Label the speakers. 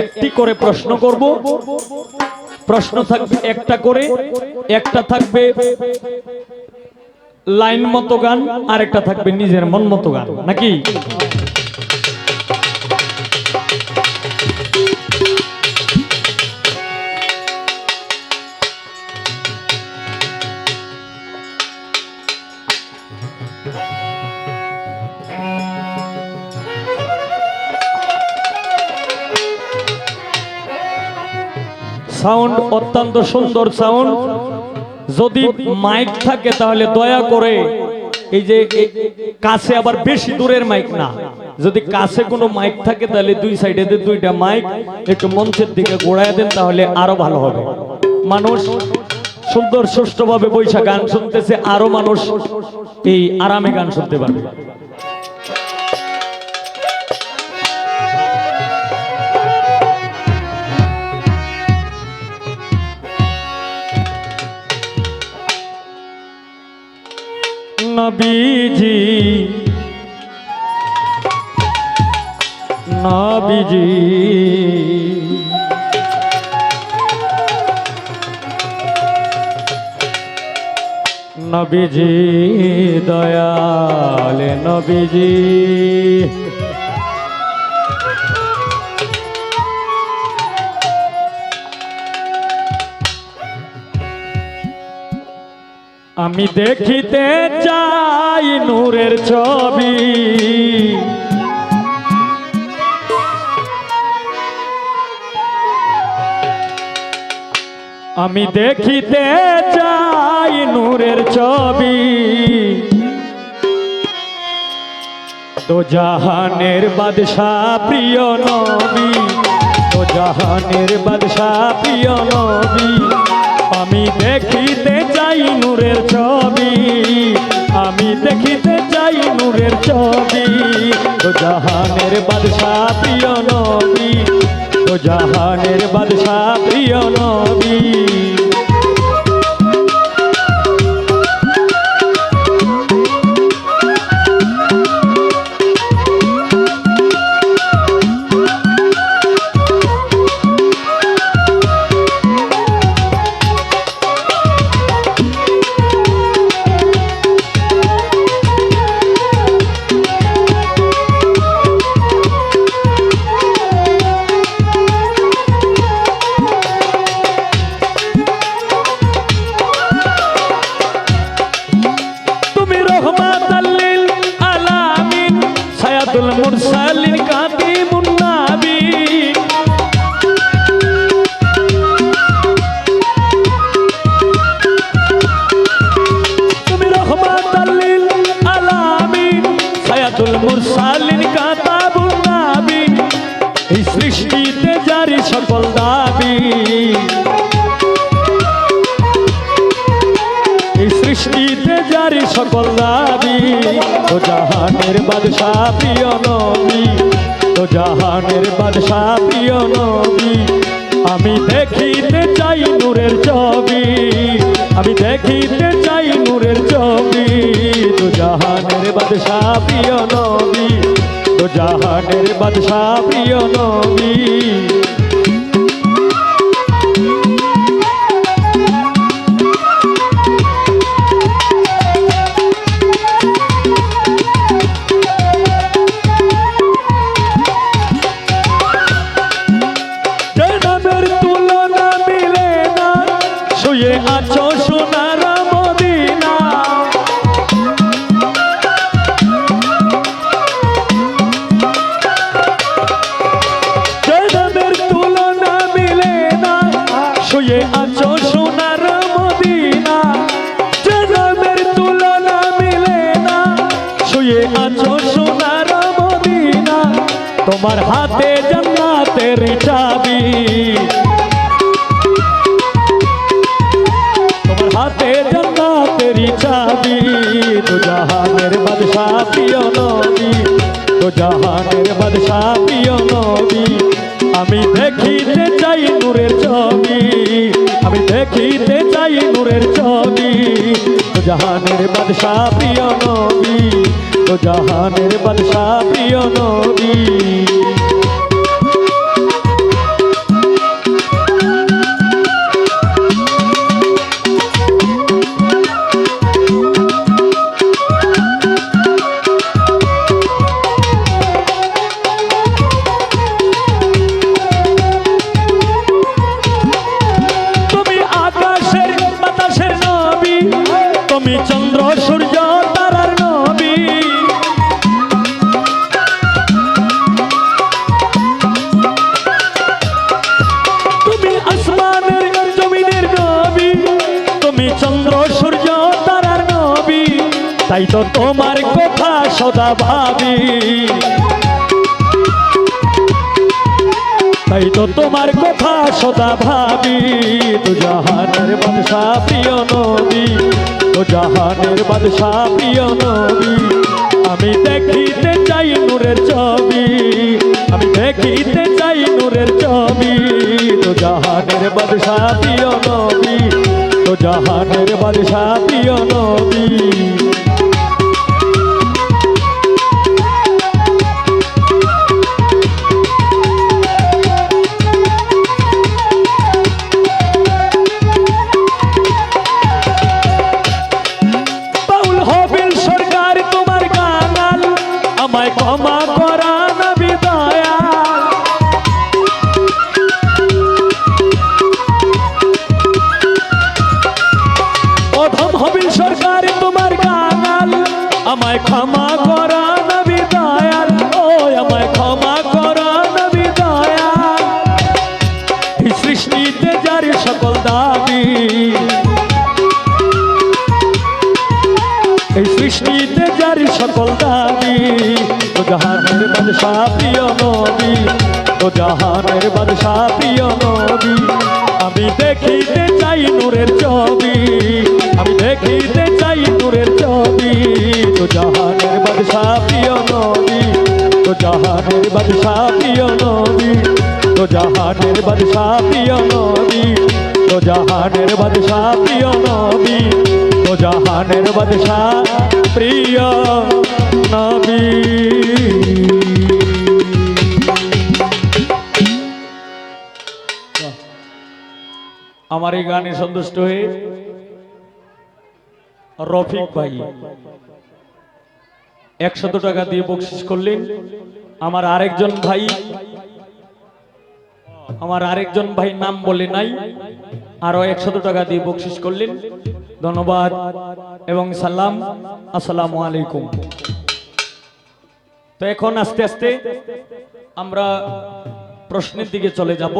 Speaker 1: একটি করে প্রশ্ন করব। প্রশ্ন থাকবে একটা করে, একটা থাকবে লাইন মতো গান, আর একটা থাকবে নিজের মন মতো গান, নাকি? সাউন্ড অত্যন্ত সুন্দর সাউন্ড। যদি মাইক থাকে তাহলে দয়া করে এই যে কাছে, আবার বেশি দূরের মাইক না, যদি কাছে কোনো মাইক থাকে তাহলে দুই সাইডে দুইটা মাইক একটু মঞ্চের দিকে ঘোরায় দেন, তাহলে আরো ভালো হবে। মানুষ সুন্দর সুষ্ঠুভাবে বৈশা গান শুনতেছে, আরো মানুষ এই আরামে গান শুনতে পারবে। নবীজি নবীজি নবীজি দয়াল নবীজি, আমি দেখিতে চাই নূরের ছবি, আমি দেখিতে চাই নূরের ছবি, দো জাহানের বাদশাহ প্রিয় নবী, দো জাহানের বাদশাহ প্রিয় নবী, আমি দেখিতে চাই নূরের ছবি, আমি দেখিতে চাই নূরের ছবি, দো জাহানের বাদশাহ প্রিয় নবী, দো জাহানের বাদশাহ প্রিয় নবী। মুরসালিন কাতিমুন নবী, তুমি রহমাতাল লিল আলামিন, সায়াতুল মুরসালিন কাতিমুন নবী, এই সৃষ্টিতে জারি সকল দাবি, এই সৃষ্টিতে জারি সকল দাবি, তো জাহানের বাদশাহ প্রিয় নবী, তো জাহানের বাদশাহ প্রিয় নবী, আমি দেখিতে চাই নূরের ছবি, আমি দেখিতে চাই নূরের ছবি, তো জাহানের বাদশাহ প্রিয় নবী, তো জাহানের বাদশাহ প্রিয় নবী। আছো সোনার মদিনা, জনমের তুলনা মিলে না, শুয়ে আছো সোনার মদিনা, জনমের তুলনা মিলে না, শুয়ে আছো সোনার মদিনা, তোমার হাতে জান্নাতের চাবি, হাতে জান্নাতের চাবি, তো জাহানের বাদশাহ প্রিয় নবী, তো জাহানের বাদশাহ প্রিয় নবী, আমি দেখিতে চাই নূরের ছবি, আমি দেখিতে চাই নূরের ছবি, তো জাহানের বাদশাহ প্রিয় নবী, তো জাহানের বাদশাহ প্রিয় নবী। তাই তো তোমার কথা সদা ভাবি, তাই তো তোমার কথা সদা ভাবি। তো জাহানের বাদশা প্রিয় নবী, তো জাহানের বাদশা প্রিয় নবী। আমি দেখিতে চাই নূরের ছবি, আমি দেখিতে চাই নূরের ছবি। তো জাহানের বাদশা প্রিয় নবী, তো জাহানের বাদশা প্রিয় নবী। ক্ষমা করা নবী দয়াল, অধম হবিল সরকার তোমার গানাল। আমায় ক্ষমা করা নবী দয়াল, ও আমায় ক্ষমা করা নবী দয়াল। এই সৃষ্টিতে যার সকল দাবি, এই সৃষ্টিতে যার সকল দাবি। তো জাহানের বাদশা প্রিয় নবী, তো জাহানের বাদশা প্রিয় নবী। আমি দেখিতে চাই নূরের ছবি, আমি দেখিতে চাই নূরের ছবি। তো জাহানের বাদশা প্রিয় নবী, তো জাহানের বাদশা প্রিয় নবী, তো জাহানের বাদশা প্রিয় নবী, তো জাহানের বাদশা প্রিয় নবী, তো জাহানের বাদশা প্রিয় নবী। আমার এই গানে সন্তুষ্ট হয়ে রফিক ভাই 100 টাকা দিয়ে বকশিশ করলেন। আমার আরেকজন ভাই নাম বলে নাই, আরো 100 টাকা দিয়ে বকশিশ করলেন। ধন্যবাদ এবং সালাম, আসসালামু আলাইকুম। তো এখন আস্তে আস্তে আমরা প্রশ্নের দিকে চলে যাব।